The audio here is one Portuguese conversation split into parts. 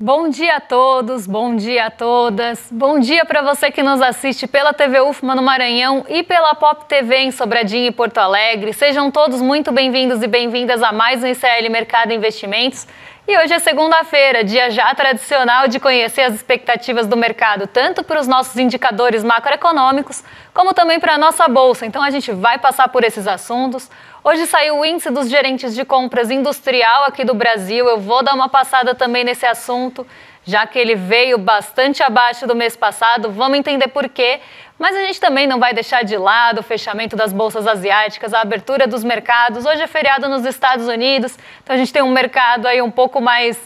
Bom dia a todos, bom dia a todas, bom dia para você que nos assiste pela TV UFMA no Maranhão e pela Pop TV em Sobradinho e Porto Alegre. Sejam todos muito bem-vindos e bem-vindas a mais um ICL Mercado Investimentos. E hoje é segunda-feira, dia já tradicional de conhecer as expectativas do mercado, tanto para os nossos indicadores macroeconômicos, como também para a nossa bolsa. Então a gente vai passar por esses assuntos. Hoje saiu o índice dos gerentes de compras industrial aqui do Brasil. Eu vou dar uma passada também nesse assunto, já que ele veio bastante abaixo do mês passado. Vamos entender por quê. Mas a gente também não vai deixar de lado o fechamento das bolsas asiáticas, a abertura dos mercados. Hoje é feriado nos Estados Unidos, então a gente tem um mercado aí um pouco mais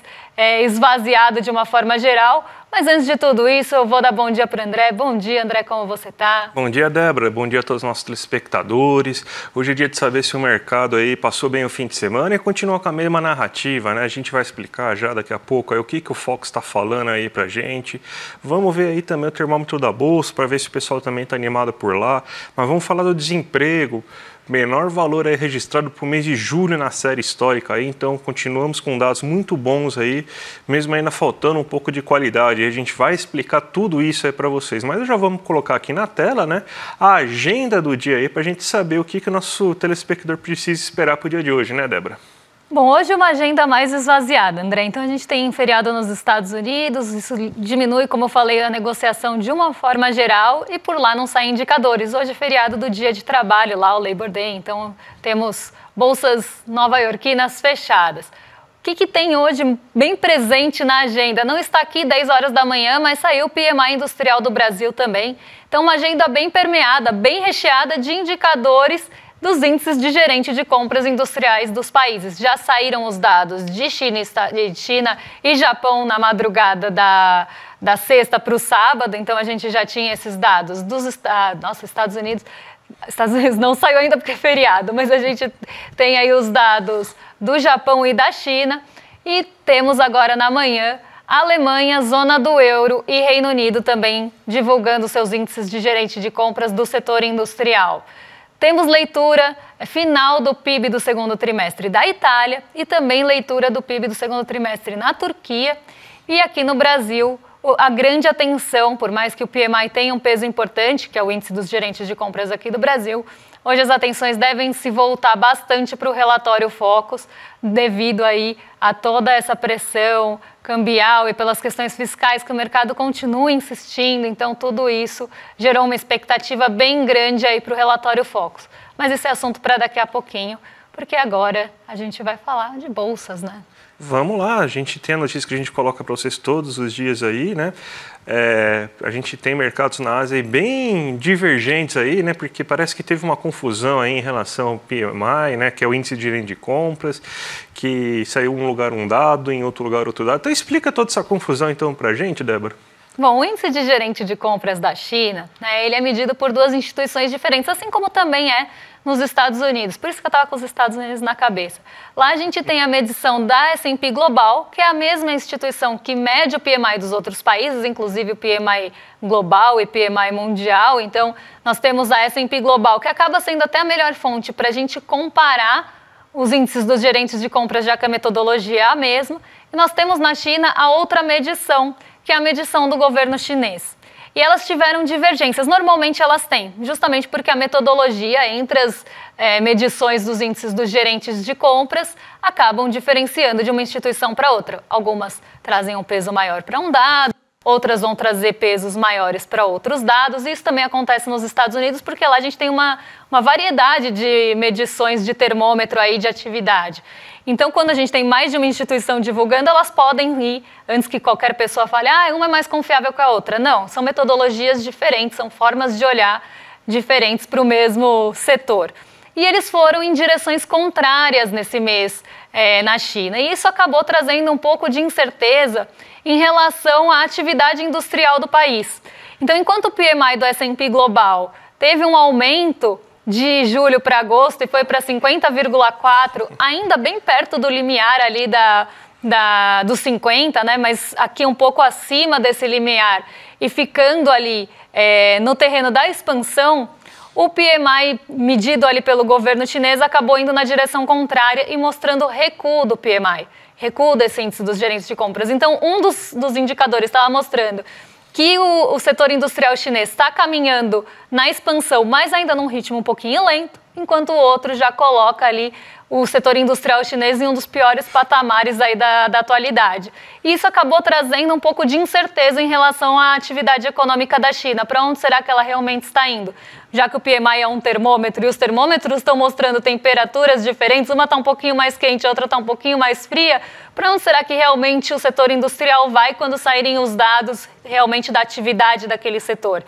esvaziado de uma forma geral. Mas antes de tudo isso, eu vou dar bom dia para o André. Bom dia, André, como você está? Bom dia, Débora. Bom dia a todos os nossos telespectadores. Hoje é dia de saber se o mercado aí passou bem o fim de semana e continua com a mesma narrativa, né? A gente vai explicar já daqui a pouco aí o que o Fox está falando aí pra gente. Vamos ver aí também o termômetro da bolsa para ver se o pessoal também está animado por lá. Mas vamos falar do desemprego. Menor valor aí registrado para o mês de julho na série histórica aí, então continuamos com dados muito bons aí, mesmo ainda faltando um pouco de qualidade. A gente vai explicar tudo isso aí para vocês, mas já vamos colocar aqui na tela, né, a agenda do dia aí para a gente saber o que o nosso telespectador precisa esperar para o dia de hoje, né, Débora? Bom, hoje uma agenda mais esvaziada, André. Então a gente tem feriado nos Estados Unidos, isso diminui, como eu falei, a negociação de uma forma geral e por lá não saem indicadores. Hoje é feriado do dia de trabalho lá, o Labor Day, então temos bolsas nova-iorquinas fechadas. O que tem hoje bem presente na agenda? Não está aqui 10 horas da manhã, mas saiu o PMI industrial do Brasil também. Então uma agenda bem permeada, bem recheada de indicadores dos índices de gerente de compras industriais dos países. Já saíram os dados de China e Japão na madrugada da sexta para o sábado, então a gente já tinha esses dados dos Estados Unidos. Estados Unidos não saiu ainda porque é feriado, mas a gente tem aí os dados do Japão e da China. E temos agora na manhã a Alemanha, zona do euro e Reino Unido também divulgando seus índices de gerente de compras do setor industrial. Temos leitura final do PIB do segundo trimestre da Itália e também leitura do PIB do segundo trimestre na Turquia. E aqui no Brasil, a grande atenção, por mais que o PMI tenha um peso importante, que é o índice dos gerentes de compras aqui do Brasil, hoje as atenções devem se voltar bastante para o relatório Focus, devido aí a toda essa pressão cambial e pelas questões fiscais que o mercado continua insistindo. Então, tudo isso gerou uma expectativa bem grande aí para o relatório Focus. Mas esse é assunto para daqui a pouquinho, porque agora a gente vai falar de bolsas, né? Vamos lá, a gente tem a notícia que a gente coloca para vocês todos os dias aí, né? A gente tem mercados na Ásia aí bem divergentes aí, né? Porque parece que teve uma confusão aí em relação ao PMI, né? Que é o índice de gerente de compras, que saiu um lugar um dado, em outro lugar outro dado. Então explica toda essa confusão então para a gente, Débora. Bom, o índice de gerente de compras da China, né, ele é medido por duas instituições diferentes, assim como também é nos Estados Unidos. Por isso que eu estava com os Estados Unidos na cabeça. Lá a gente tem a medição da S&P Global, que é a mesma instituição que mede o PMI dos outros países, inclusive o PMI global e PMI mundial. Então, nós temos a S&P Global, que acaba sendo até a melhor fonte para a gente comparar os índices dos gerentes de compras, já que a metodologia é a mesma. E nós temos na China a outra medição, que é a medição do governo chinês. E elas tiveram divergências, normalmente elas têm, justamente porque a metodologia entre as medições dos índices dos gerentes de compras acabam diferenciando de uma instituição para outra. Algumas trazem um peso maior para um dado, outras vão trazer pesos maiores para outros dados. Isso também acontece nos Estados Unidos, porque lá a gente tem uma variedade de medições de termômetro aí de atividade. Então, quando a gente tem mais de uma instituição divulgando, elas podem ir, antes que qualquer pessoa fale, uma é mais confiável que a outra. Não, são metodologias diferentes, são formas de olhar diferentes para o mesmo setor. E eles foram em direções contrárias nesse mês na China. E isso acabou trazendo um pouco de incerteza em relação à atividade industrial do país. Então, enquanto o PMI do S&P Global teve um aumento de julho para agosto e foi para 50,4, ainda bem perto do limiar ali dos 50, né? Mas aqui um pouco acima desse limiar e ficando ali no terreno da expansão, o PMI medido ali pelo governo chinês acabou indo na direção contrária e mostrando recuo do PMI. recuo desse índice dos gerentes de compras. Então, um dos indicadores estava mostrando que o setor industrial chinês está caminhando na expansão, mas ainda num ritmo um pouquinho lento, enquanto o outro já coloca ali o setor industrial chinês em um dos piores patamares aí da atualidade. E isso acabou trazendo um pouco de incerteza em relação à atividade econômica da China. Para onde será que ela realmente está indo? Já que o PMI é um termômetro e os termômetros estão mostrando temperaturas diferentes, uma está um pouquinho mais quente, a outra está um pouquinho mais fria, para onde será que realmente o setor industrial vai quando saírem os dados realmente da atividade daquele setor?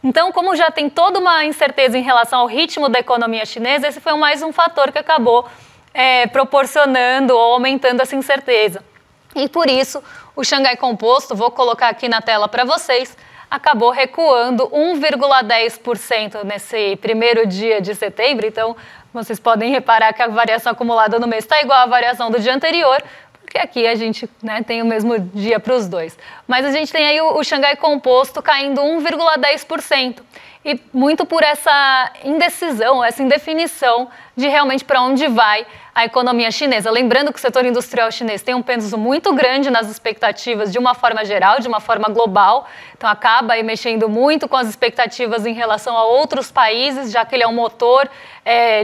Então, como já tem toda uma incerteza em relação ao ritmo da economia chinesa, esse foi mais um fator que acabou proporcionando ou aumentando essa incerteza. E por isso, o Xangai Composto, vou colocar aqui na tela para vocês, acabou recuando 1,10% nesse primeiro dia de setembro. Então, vocês podem reparar que a variação acumulada no mês está igual à variação do dia anterior, porque aqui a gente tem o mesmo dia para os dois. Mas a gente tem aí o Xangai Composto caindo 1,10%. E muito por essa indecisão, essa indefinição de realmente para onde vai a economia chinesa. Lembrando que o setor industrial chinês tem um peso muito grande nas expectativas de uma forma geral, de uma forma global. Então acaba aí mexendo muito com as expectativas em relação a outros países, já que ele é um motor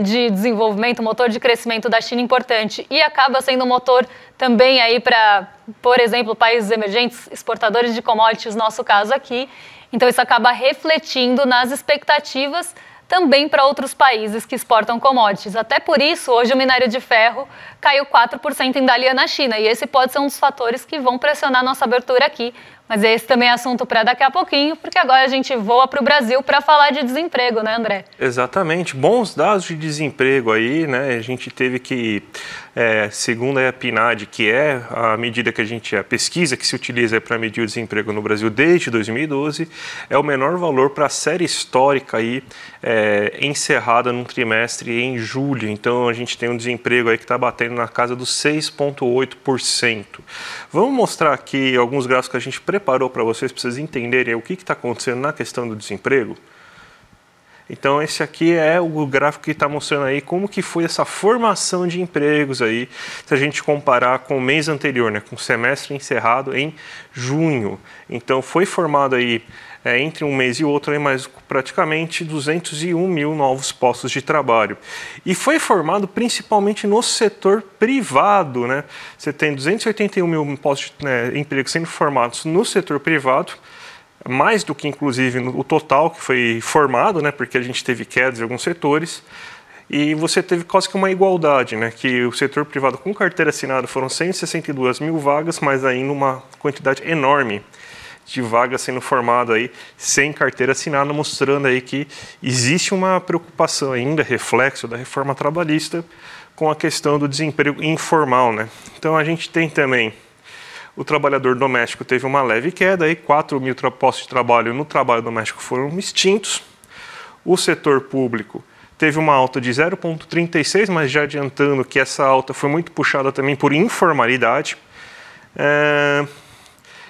de desenvolvimento, um motor de crescimento da China importante. E acaba sendo um motor também aí para, por exemplo, países emergentes, exportadores de commodities, nosso caso aqui. Então isso acaba refletindo nas expectativas também para outros países que exportam commodities. Até por isso, hoje o minério de ferro caiu 4% em Dalian na China. E esse pode ser um dos fatores que vão pressionar a nossa abertura aqui. Mas esse também é assunto para daqui a pouquinho, porque agora a gente voa para o Brasil para falar de desemprego, né, André? Exatamente. Bons dados de desemprego aí, né? A gente teve que, segundo a PNAD, que é a medida que a pesquisa que se utiliza para medir o desemprego no Brasil desde 2012, é o menor valor para a série histórica aí, encerrada num trimestre em julho. Então a gente tem um desemprego aí que está batendo na casa dos 6,8%. Vamos mostrar aqui alguns gráficos que a gente preparou para vocês entenderem o que está acontecendo na questão do desemprego. Então esse aqui é o gráfico que está mostrando aí como que foi essa formação de empregos aí, se a gente comparar com o mês anterior, né, com o semestre encerrado em junho. Então foi formado aí entre um mês e outro aí mais praticamente 201 mil novos postos de trabalho. E foi formado principalmente no setor privado, né? Você tem 281 mil postos de empregos sendo formados no setor privado, mais do que inclusive o total que foi formado, né? Porque a gente teve quedas em alguns setores. E você teve quase que uma igualdade, né? Que o setor privado com carteira assinada foram 162 mil vagas, mas ainda uma quantidade enorme de vagas sendo formado aí sem carteira assinada, mostrando aí que existe uma preocupação ainda, reflexo da reforma trabalhista, com a questão do desemprego informal, né? Então a gente tem também o trabalhador doméstico teve uma leve queda, aí 4 mil postos de trabalho no trabalho doméstico foram extintos. O setor público teve uma alta de 0,36, mas já adiantando que essa alta foi muito puxada também por informalidade.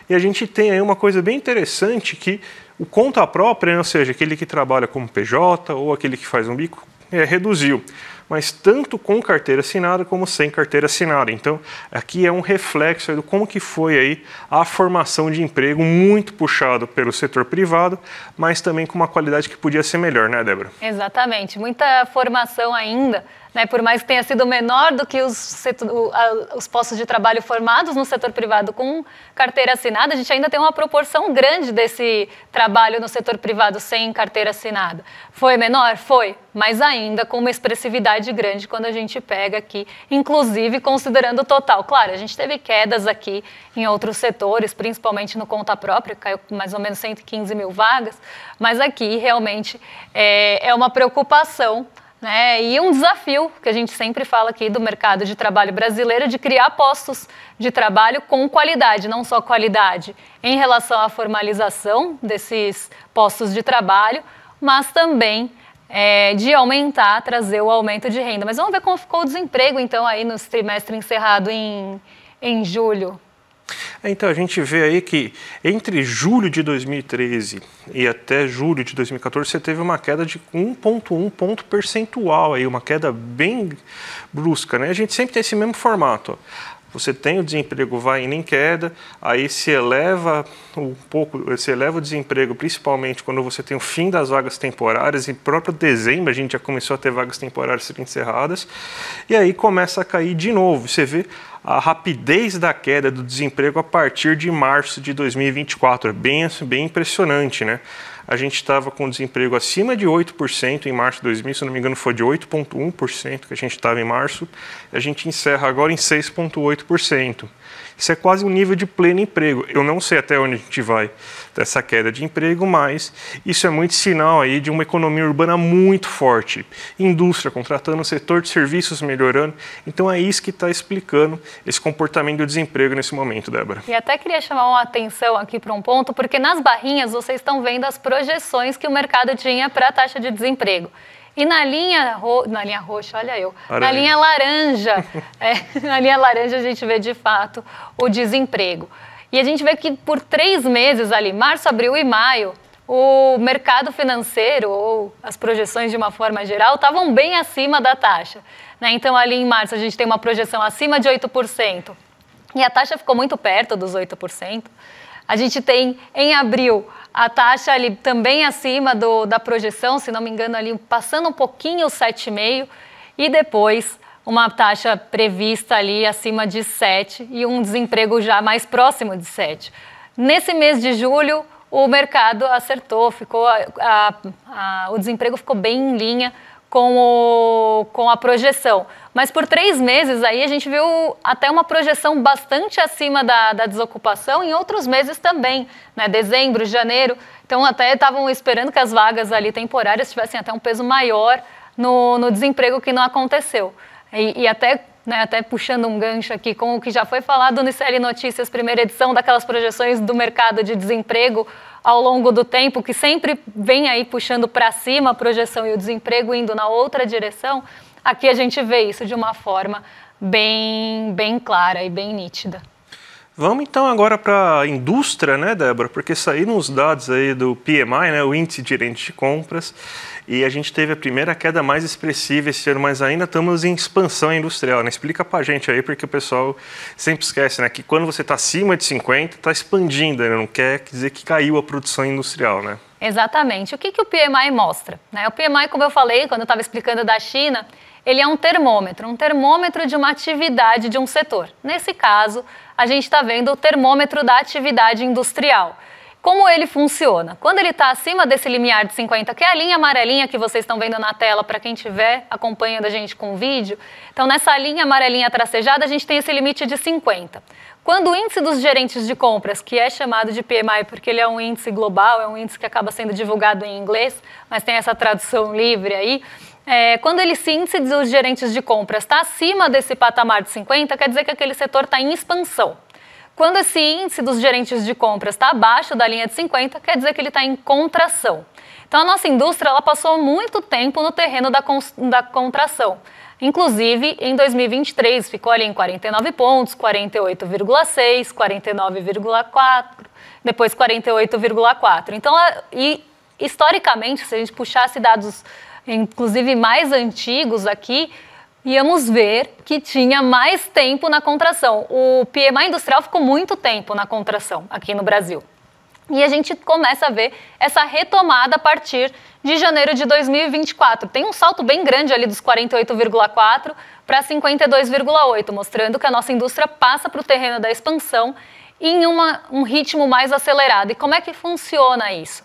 E a gente tem aí uma coisa bem interessante que o conta própria, ou seja, aquele que trabalha como PJ ou aquele que faz um bico, reduziu. Mas tanto com carteira assinada como sem carteira assinada. Então, aqui é um reflexo de como que foi aí a formação de emprego muito puxado pelo setor privado, mas também com uma qualidade que podia ser melhor, né, Débora? Exatamente. Muita formação ainda, né, por mais que tenha sido menor do que os postos de trabalho formados no setor privado com carteira assinada, a gente ainda tem uma proporção grande desse trabalho no setor privado sem carteira assinada. Foi menor? Foi, mas ainda com uma expressividade grande quando a gente pega aqui, inclusive considerando o total. Claro, a gente teve quedas aqui em outros setores, principalmente no conta própria, caiu mais ou menos 115 mil vagas, mas aqui realmente é uma preocupação, né? E um desafio que a gente sempre fala aqui do mercado de trabalho brasileiro de criar postos de trabalho com qualidade, não só qualidade em relação à formalização desses postos de trabalho, mas também de aumentar, trazer o aumento de renda. Mas vamos ver como ficou o desemprego, então, aí no trimestre encerrado em julho. Então, a gente vê aí que entre julho de 2013 e até julho de 2014, você teve uma queda de 1,1 ponto percentual, aí, uma queda bem brusca, né? A gente sempre tem esse mesmo formato, ó. você tem o desemprego vai indo em queda, aí se eleva o desemprego, principalmente quando você tem o fim das vagas temporárias, em próprio dezembro a gente já começou a ter vagas temporárias sendo encerradas, e aí começa a cair de novo. Você vê a rapidez da queda do desemprego a partir de março de 2024, é bem impressionante, né? A gente estava com desemprego acima de 8% em março de 2000, se não me engano foi de 8,1% que a gente estava em março, e a gente encerra agora em 6,8%. Isso é quase um nível de pleno emprego. Eu não sei até onde a gente vai dessa queda de emprego, mas isso é muito sinal aí de uma economia urbana muito forte. Indústria contratando, setor de serviços melhorando. Então é isso que está explicando esse comportamento do desemprego nesse momento, Débora. E até queria chamar uma atenção aqui para um ponto, porque nas barrinhas vocês estão vendo as projeções que o mercado tinha para a taxa de desemprego. E na linha roxa, olha eu, na linha laranja, na linha laranja a gente vê de fato o desemprego. E a gente vê que por 3 meses ali, março, abril e maio, o mercado financeiro, ou as projeções de uma forma geral, estavam bem acima da taxa, né? Então ali em março a gente tem uma projeção acima de 8%, e a taxa ficou muito perto dos 8%. A gente tem em abril a taxa ali também acima da projeção, se não me engano, ali passando um pouquinho os 7,5%, e depois uma taxa prevista ali acima de 7% e um desemprego já mais próximo de 7%. Nesse mês de julho, o mercado acertou, o desemprego ficou bem em linha com a projeção. Mas por 3 meses aí a gente viu até uma projeção bastante acima da desocupação, em outros meses também, né? Dezembro, janeiro. Então até estavam esperando que as vagas ali temporárias tivessem até um peso maior no desemprego, que não aconteceu. E até puxando um gancho aqui com o que já foi falado no ICL Notícias, primeira edição, daquelas projeções do mercado de desemprego ao longo do tempo, que sempre vem aí puxando para cima a projeção e o desemprego indo na outra direção. Aqui a gente vê isso de uma forma bem clara e bem nítida. Vamos então agora para a indústria, né, Débora? Porque saíram os dados aí do PMI, né, o Índice de Gerente de Compras, e a gente teve a primeira queda mais expressiva esse ano, mas ainda estamos em expansão industrial, né? Explica para a gente aí, porque o pessoal sempre esquece, né, que quando você está acima de 50, está expandindo, né? Não quer dizer que caiu a produção industrial, né? Exatamente. O que o PMI mostra, né? O PMI, como eu falei, quando eu estava explicando da China, ele é um termômetro de uma atividade de um setor. Nesse caso, a gente está vendo o termômetro da atividade industrial. Como ele funciona? Quando ele está acima desse limiar de 50, que é a linha amarelinha que vocês estão vendo na tela para quem estiver acompanhando a gente com o vídeo, então nessa linha amarelinha tracejada a gente tem esse limite de 50. Quando o índice dos gerentes de compras, que é chamado de PMI porque ele é um índice global, é um índice que acaba sendo divulgado em inglês, mas tem essa tradução livre aí, quando esse índice dos gerentes de compras está acima desse patamar de 50, quer dizer que aquele setor está em expansão. Quando esse índice dos gerentes de compras está abaixo da linha de 50, quer dizer que ele está em contração. Então a nossa indústria ela passou muito tempo no terreno da contração. Inclusive, em 2023, ficou ali em 49 pontos, 48,6, 49,4, depois 48,4. Então, historicamente, se a gente puxasse dados, inclusive mais antigos aqui, íamos ver que tinha mais tempo na contração. O PMI industrial ficou muito tempo na contração aqui no Brasil. E a gente começa a ver essa retomada a partir de janeiro de 2024. Tem um salto bem grande ali dos 48,4 para 52,8, mostrando que a nossa indústria passa para o terreno da expansão em um ritmo mais acelerado. E como é que funciona isso?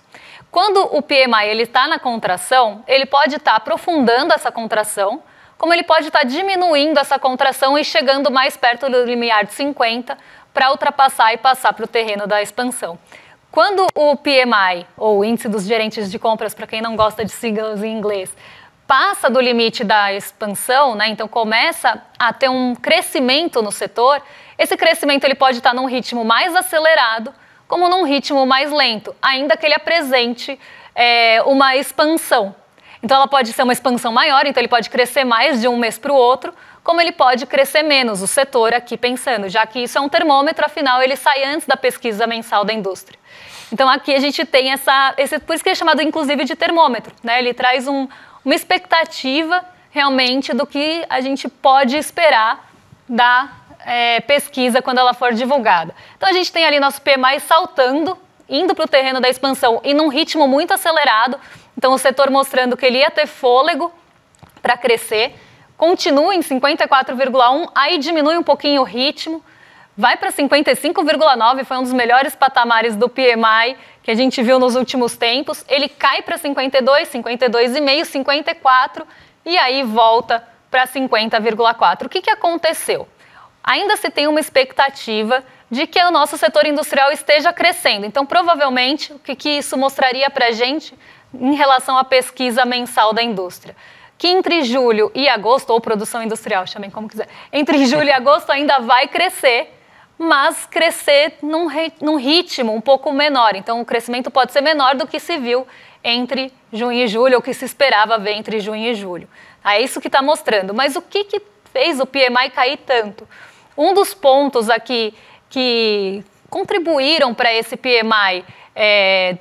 Quando o PMI está na contração, ele pode estar aprofundando essa contração, como ele pode estar diminuindo essa contração e chegando mais perto do limiar de 50 para ultrapassar e passar para o terreno da expansão. Quando o PMI, ou o Índice dos Gerentes de Compras, para quem não gosta de siglas em inglês, passa do limite da expansão, né, então começa a ter um crescimento no setor, esse crescimento ele pode estar num ritmo mais acelerado, como num ritmo mais lento, ainda que ele apresente uma expansão. Então ela pode ser uma expansão maior, então ele pode crescer mais de um mês para o outro, como ele pode crescer menos, o setor aqui pensando, já que isso é um termômetro, afinal ele sai antes da pesquisa mensal da indústria. Então aqui a gente tem por isso que é chamado inclusive de termômetro, né? Ele traz uma expectativa realmente do que a gente pode esperar pesquisa quando ela for divulgada. Então a gente tem ali nosso PMI saltando, indo para o terreno da expansão e num ritmo muito acelerado. Então o setor mostrando que ele ia ter fôlego para crescer, continua em 54,1, aí diminui um pouquinho o ritmo, vai para 55,9, foi um dos melhores patamares do PMI que a gente viu nos últimos tempos. Ele cai para 52, 52,5, 54 e aí volta para 50,4. O que aconteceu? Ainda se tem uma expectativa de que o nosso setor industrial esteja crescendo. Então, provavelmente, o que isso mostraria para a gente em relação à pesquisa mensal da indústria? Que entre julho e agosto, ou produção industrial, chamem como quiser, entre julho e agosto ainda vai crescer, mas crescer num ritmo um pouco menor. Então, o crescimento pode ser menor do que se viu entre junho e julho, ou que se esperava ver entre junho e julho. É isso que está mostrando. Mas o que fez o PMI cair tanto? Um dos pontos aqui que contribuíram para esse PMI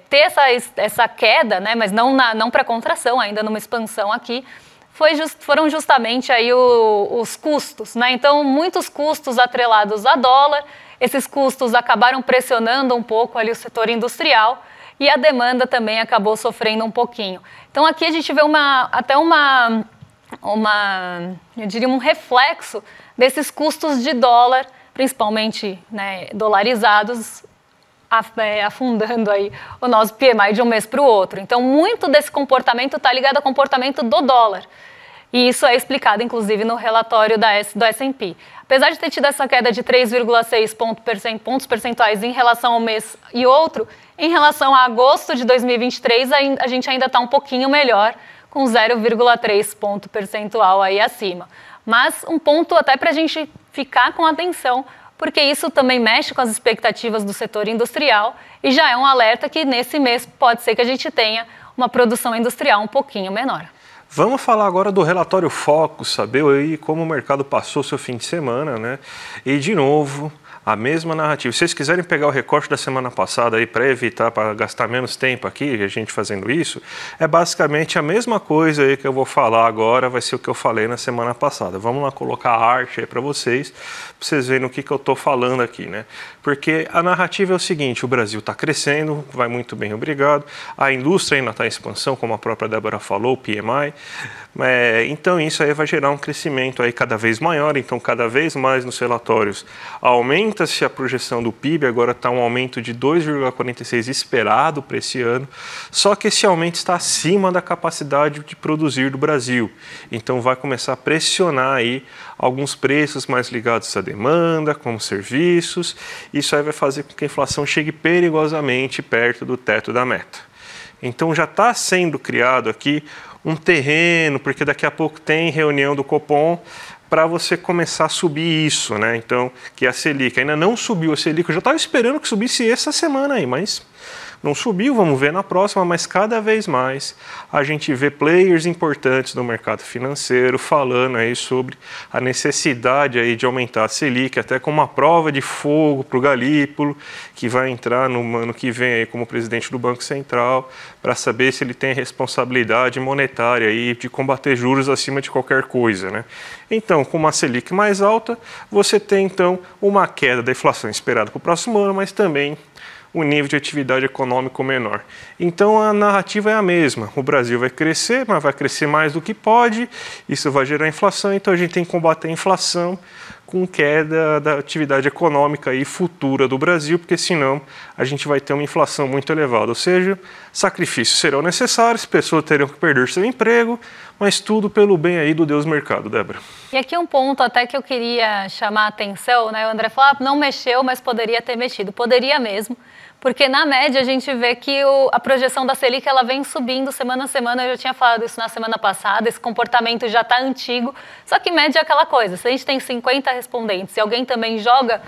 ter essa queda, né, mas não para contração, ainda numa expansão aqui, foram justamente aí os custos, né? Então, muitos custos atrelados a dólar, esses custos acabaram pressionando um pouco ali o setor industrial e a demanda também acabou sofrendo um pouquinho. Então, aqui a gente vê eu diria, um reflexo desses custos de dólar, principalmente, né, dolarizados, afundando aí o nosso PMI de um mês para o outro. Então, muito desse comportamento está ligado ao comportamento do dólar. E isso é explicado, inclusive, no relatório do S&P. Apesar de ter tido essa queda de 3,6 pontos percentuais em relação ao mês e outro, em relação a agosto de 2023, a gente ainda está um pouquinho melhor, com 0,3 ponto percentual aí acima. Mas um ponto até para a gente ficar com atenção, porque isso também mexe com as expectativas do setor industrial e já é um alerta que nesse mês pode ser que a gente tenha uma produção industrial um pouquinho menor. Vamos falar agora do relatório Focus, saber aí como o mercado passou seu fim de semana, né? E de novo, a mesma narrativa. Se vocês quiserem pegar o recorte da semana passada aí para evitar, para gastar menos tempo aqui, a gente fazendo isso, é basicamente a mesma coisa aí que eu vou falar agora, vai ser o que eu falei na semana passada. Vamos lá colocar a arte aí para vocês verem o que eu estou falando aqui, né? Porque a narrativa é o seguinte, o Brasil está crescendo, vai muito bem, obrigado. A indústria ainda está em expansão, como a própria Débora falou, o PMI. Então isso aí vai gerar um crescimento aí cada vez maior, então cada vez mais nos relatórios aumenta-se a projeção do PIB, agora está um aumento de 2,46 esperado para esse ano, só que esse aumento está acima da capacidade de produzir do Brasil, então vai começar a pressionar aí alguns preços mais ligados à demanda, como serviços, isso aí vai fazer com que a inflação chegue perigosamente perto do teto da meta. Então já está sendo criado aqui um terreno, porque daqui a pouco tem reunião do Copom para você começar a subir isso, né? Então, que a Selic ainda não subiu a Selic, eu já estava esperando que subisse essa semana aí, mas não subiu, vamos ver na próxima, mas cada vez mais a gente vê players importantes do mercado financeiro falando aí sobre a necessidade aí de aumentar a Selic, até com uma prova de fogo para o Galípolo, que vai entrar no ano que vem aí como presidente do Banco Central, para saber se ele tem responsabilidade monetária aí de combater juros acima de qualquer coisa, né? Então, com uma Selic mais alta, você tem então uma queda da inflação esperada para o próximo ano, mas também o nível de atividade econômico menor. Então a narrativa é a mesma, o Brasil vai crescer, mas vai crescer mais do que pode, isso vai gerar inflação, então a gente tem que combater a inflação com queda da atividade econômica e futura do Brasil, porque senão a gente vai ter uma inflação muito elevada, ou seja, sacrifícios serão necessários, pessoas terão que perder seu emprego, mas tudo pelo bem aí do Deus mercado, Débora. E aqui um ponto até que eu queria chamar a atenção, né? O André falou, não mexeu, mas poderia ter mexido. Poderia mesmo, porque na média a gente vê que a projeção da Selic ela vem subindo semana a semana, eu já tinha falado isso na semana passada, esse comportamento já está antigo, só que média é aquela coisa, se a gente tem 50 respondentes e alguém também joga,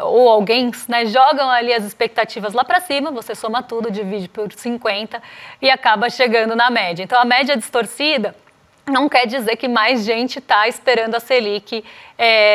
ou alguém, né, jogam ali as expectativas lá para cima, você soma tudo, divide por 50 e acaba chegando na média. Então a média distorcida não quer dizer que mais gente está esperando a Selic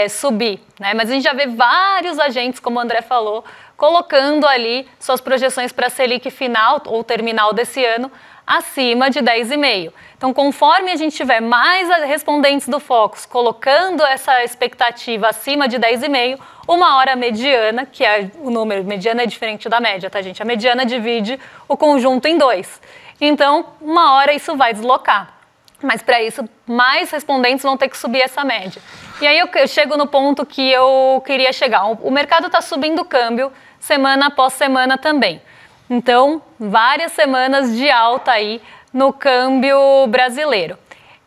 subir, né? Mas a gente já vê vários agentes, como o André falou, colocando ali suas projeções para a Selic final ou terminal desse ano acima de 10,5. Então, conforme a gente tiver mais respondentes do Focus colocando essa expectativa acima de 10,5, uma hora mediana, que é o número, mediana é diferente da média, tá, gente? A mediana divide o conjunto em 2. Então, uma hora isso vai deslocar. Mas, para isso, mais respondentes vão ter que subir essa média. E aí eu chego no ponto que eu queria chegar. O mercado está subindo o câmbio semana após semana também. Então, várias semanas de alta aí no câmbio brasileiro.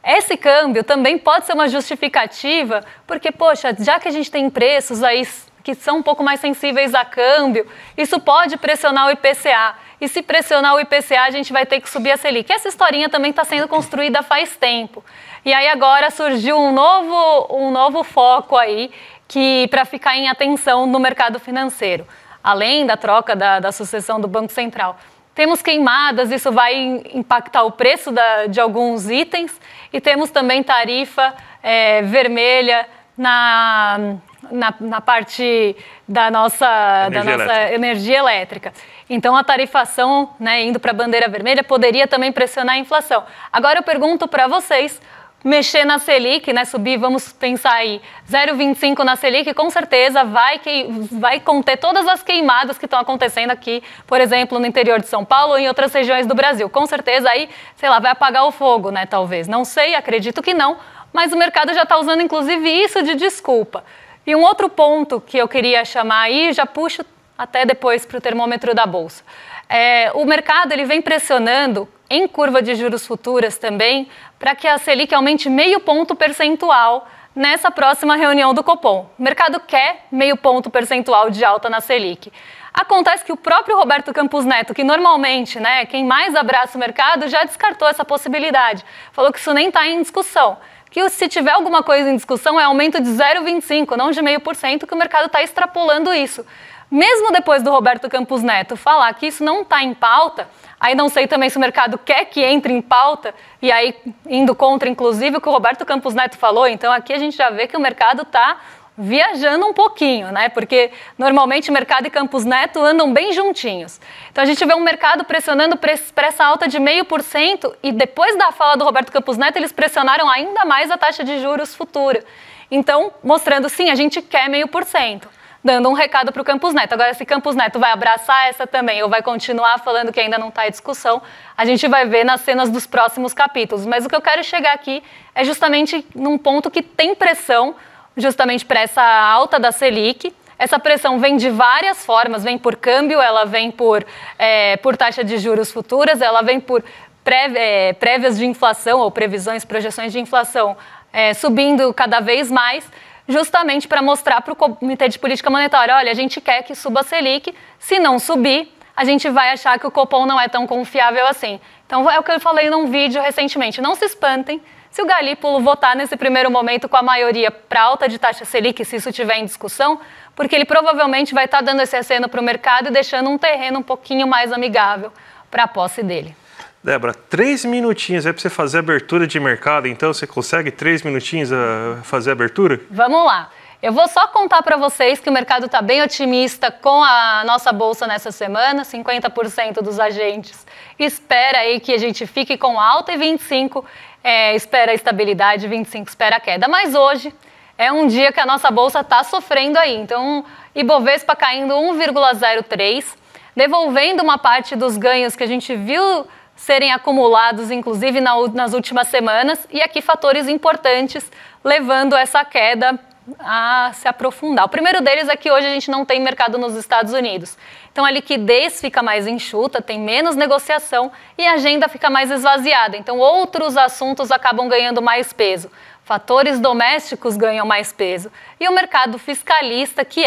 Esse câmbio também pode ser uma justificativa, porque, poxa, já que a gente tem preços aí que são um pouco mais sensíveis a câmbio, isso pode pressionar o IPCA. E se pressionar o IPCA, a gente vai ter que subir a Selic. Essa historinha também está sendo construída faz tempo. E aí agora surgiu um novo foco aí para ficar em atenção no mercado financeiro. Além da troca da sucessão do Banco Central. Temos queimadas, isso vai impactar o preço de alguns itens. E temos também tarifa vermelha na parte da nossa energia elétrica. Então, a tarifação, né, indo para a bandeira vermelha, poderia também pressionar a inflação. Agora, eu pergunto para vocês, mexer na Selic, né, subir, vamos pensar aí, 0,25 na Selic, com certeza vai conter todas as queimadas que estão acontecendo aqui, por exemplo, no interior de São Paulo ou em outras regiões do Brasil. Com certeza aí, sei lá, vai apagar o fogo, né, talvez. Não sei, acredito que não, mas o mercado já está usando, inclusive, isso de desculpa. E um outro ponto que eu queria chamar aí, já puxo até depois para o termômetro da Bolsa. O mercado ele vem pressionando em curva de juros futuras também para que a Selic aumente 0,5 ponto percentual nessa próxima reunião do Copom. O mercado quer 0,5 ponto percentual de alta na Selic. Acontece que o próprio Roberto Campos Neto, que normalmente, né, quem mais abraça o mercado, já descartou essa possibilidade. Falou que isso nem está em discussão. Que se tiver alguma coisa em discussão é aumento de 0,25%, não de 0,5%, que o mercado está extrapolando isso. Mesmo depois do Roberto Campos Neto falar que isso não está em pauta, aí não sei também se o mercado quer que entre em pauta, e aí indo contra, inclusive, o que o Roberto Campos Neto falou, então aqui a gente já vê que o mercado está viajando um pouquinho, né? Porque normalmente o mercado e Campos Neto andam bem juntinhos. Então a gente vê um mercado pressionando para essa alta de 0,5% e depois da fala do Roberto Campos Neto eles pressionaram ainda mais a taxa de juros futura. Então, mostrando sim, a gente quer 0,5%. Dando um recado para o Campos Neto. Agora, se Campos Neto vai abraçar essa também ou vai continuar falando que ainda não está em discussão, a gente vai ver nas cenas dos próximos capítulos. Mas o que eu quero chegar aqui é justamente num ponto que tem pressão, justamente para essa alta da Selic. Essa pressão vem de várias formas, vem por câmbio, ela vem por taxa de juros futuras, ela vem por prévias de inflação ou previsões, projeções de inflação subindo cada vez mais, justamente para mostrar para o Comitê de Política Monetária, olha, a gente quer que suba a Selic, se não subir, a gente vai achar que o Copom não é tão confiável assim. Então, é o que eu falei num vídeo recentemente, não se espantem se o Galípolo votar nesse primeiro momento com a maioria para alta de taxa Selic, se isso estiver em discussão, porque ele provavelmente vai estar dando esse aceno para o mercado e deixando um terreno um pouquinho mais amigável para a posse dele. Débora, 3 minutinhos, é para você fazer a abertura de mercado, então você consegue 3 minutinhos a fazer a abertura? Vamos lá. Eu vou só contar para vocês que o mercado está bem otimista com a nossa bolsa nessa semana, 50% dos agentes espera aí que a gente fique com alta e 25% espera a estabilidade, 25% espera a queda. Mas hoje é um dia que a nossa bolsa está sofrendo aí, então Ibovespa caindo 1,03%, devolvendo uma parte dos ganhos que a gente viu serem acumulados, inclusive nas últimas semanas, e aqui fatores importantes levando essa queda a se aprofundar. O primeiro deles é que hoje a gente não tem mercado nos Estados Unidos. Então a liquidez fica mais enxuta, tem menos negociação e a agenda fica mais esvaziada. Então outros assuntos acabam ganhando mais peso. Fatores domésticos ganham mais peso. E o mercado fiscalista, que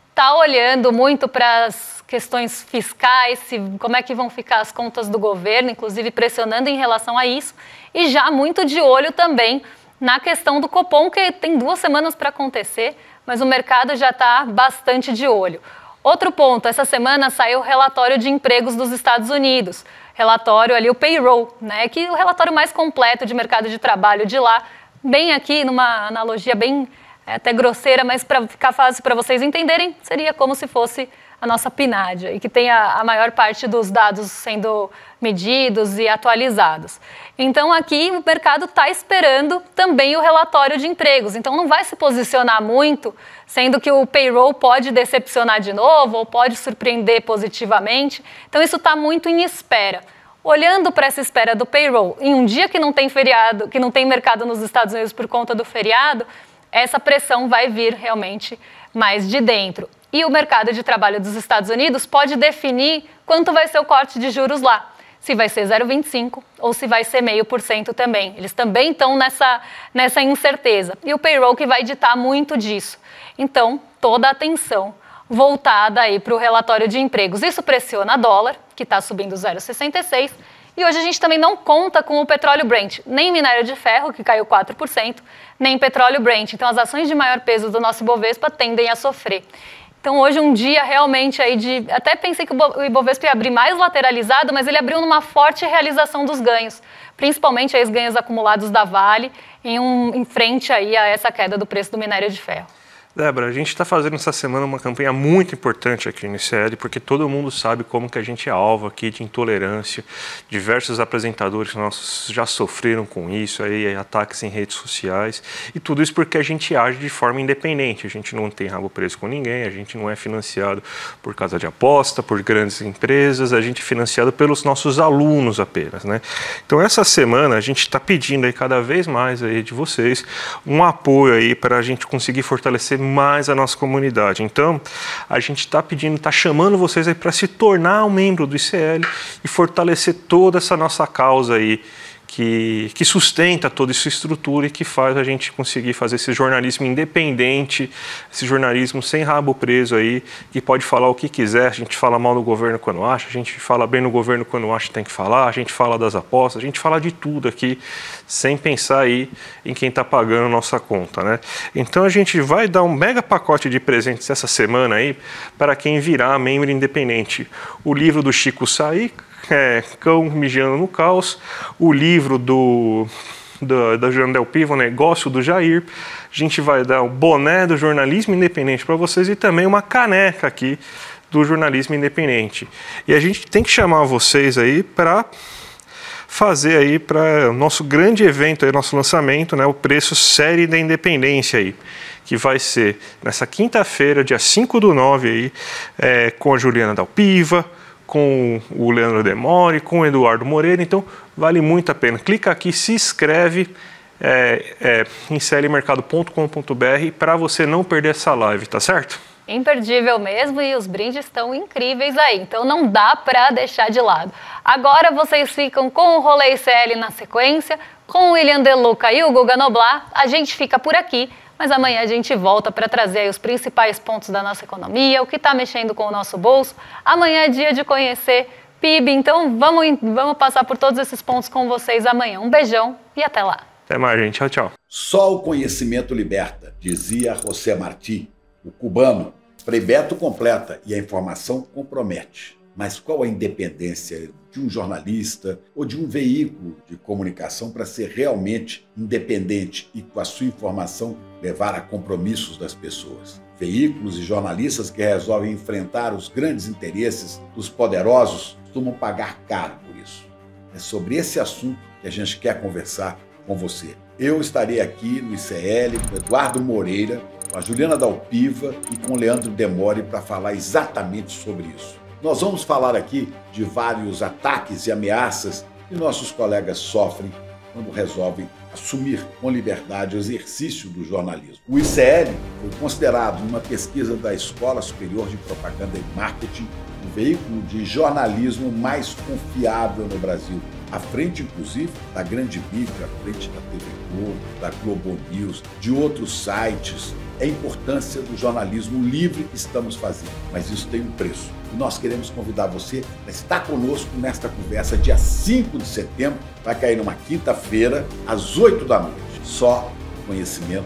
está olhando muito para as questões fiscais, como é que vão ficar as contas do governo, inclusive pressionando em relação a isso, e já muito de olho também na questão do Copom, que tem 2 semanas para acontecer, mas o mercado já está bastante de olho. Outro ponto, essa semana saiu o relatório de empregos dos Estados Unidos, relatório ali, o payroll, né, que é o relatório mais completo de mercado de trabalho de lá, bem aqui numa analogia bem até grosseira, mas para ficar fácil para vocês entenderem, seria como se fosse a nossa PNAD, e que tem a maior parte dos dados sendo medidos e atualizados. Então, aqui o mercado está esperando também o relatório de empregos. Então, não vai se posicionar muito, sendo que o payroll pode decepcionar de novo ou pode surpreender positivamente. Então, isso está muito em espera. Olhando para essa espera do payroll, em um dia que não tem feriado, que não tem mercado nos Estados Unidos por conta do feriado, essa pressão vai vir realmente mais de dentro. E o mercado de trabalho dos Estados Unidos pode definir quanto vai ser o corte de juros lá. Se vai ser 0,25% ou se vai ser 0,5% também. Eles também estão nessa incerteza. E o payroll que vai ditar muito disso. Então, toda a atenção voltada aí para o relatório de empregos. Isso pressiona a dólar, que está subindo 0,66%. E hoje a gente também não conta com o petróleo Brent, nem minério de ferro, que caiu 4%, nem petróleo Brent. Então, as ações de maior peso do nosso Ibovespa tendem a sofrer. Então, hoje um dia realmente aí de... Até pensei que o Ibovespa ia abrir mais lateralizado, mas ele abriu numa forte realização dos ganhos, principalmente aí os ganhos acumulados da Vale, em frente aí a essa queda do preço do minério de ferro. Débora, a gente está fazendo essa semana uma campanha muito importante aqui no ICL, porque todo mundo sabe como que a gente é alvo aqui de intolerância. Diversos apresentadores nossos já sofreram com isso, aí, ataques em redes sociais, e tudo isso porque a gente age de forma independente. A gente não tem rabo preso com ninguém, a gente não é financiado por casa de aposta, por grandes empresas, a gente é financiado pelos nossos alunos apenas, né? Então, essa semana a gente está pedindo aí cada vez mais aí de vocês um apoio aí para a gente conseguir fortalecer mais a nossa comunidade. Então, a gente está pedindo, está chamando vocês aí para se tornar um membro do ICL e fortalecer toda essa nossa causa aí, que sustenta toda essa estrutura e que faz a gente conseguir fazer esse jornalismo independente, esse jornalismo sem rabo preso aí, que pode falar o que quiser. A gente fala mal do governo quando acha, a gente fala bem no governo quando acha que tem que falar, a gente fala das apostas, a gente fala de tudo aqui, sem pensar aí em quem está pagando a nossa conta, né? Então a gente vai dar um mega pacote de presentes essa semana aí para quem virar membro independente. O livro do Chico Saí, Cão Mijando no Caos, o livro da Juliana Del Piva, O Negócio do Jair. A gente vai dar o boné do jornalismo independente para vocês e também uma caneca aqui do jornalismo independente. E a gente tem que chamar vocês aí para fazer aí para o nosso grande evento, aí, nosso lançamento, né, o Preço Série da Independência aí, que vai ser nessa quinta-feira, dia 5/9 aí, com a Juliana Del Piva, com o Leandro Demore, com o Eduardo Moreira. Então, vale muito a pena. Clica aqui, se inscreve em clmercado.com.br para você não perder essa live, tá certo? Imperdível mesmo, e os brindes estão incríveis aí, então não dá para deixar de lado. Agora vocês ficam com o Rolê ICL na sequência, com o William De Luca e o Guga Noblar. A gente fica por aqui, mas amanhã a gente volta para trazer aí os principais pontos da nossa economia, o que está mexendo com o nosso bolso. Amanhã é dia de conhecer PIB, então vamos passar por todos esses pontos com vocês amanhã. Um beijão e até lá. Até mais, gente. Tchau, tchau. Só o conhecimento liberta, dizia José Martí, o cubano. Frei Beto completa e a informação compromete. Mas qual a independência de um jornalista ou de um veículo de comunicação para ser realmente independente e, com a sua informação, levar a compromissos das pessoas? Veículos e jornalistas que resolvem enfrentar os grandes interesses dos poderosos costumam pagar caro por isso. É sobre esse assunto que a gente quer conversar com você. Eu estarei aqui no ICL com Eduardo Moreira, com a Juliana Del Piva e com o Leandro Demore para falar exatamente sobre isso. Nós vamos falar aqui de vários ataques e ameaças que nossos colegas sofrem quando resolvem assumir com liberdade o exercício do jornalismo. O ICL foi considerado, numa pesquisa da Escola Superior de Propaganda e Marketing, o veículo de jornalismo mais confiável no Brasil, à frente, inclusive, da grande mídia, à frente da TV Globo, da Globo News, de outros sites. É a importância do jornalismo livre que estamos fazendo, mas isso tem um preço. E nós queremos convidar você a estar conosco nesta conversa dia 5 de setembro, vai cair numa quinta-feira, às 8 da noite. Só conhecimento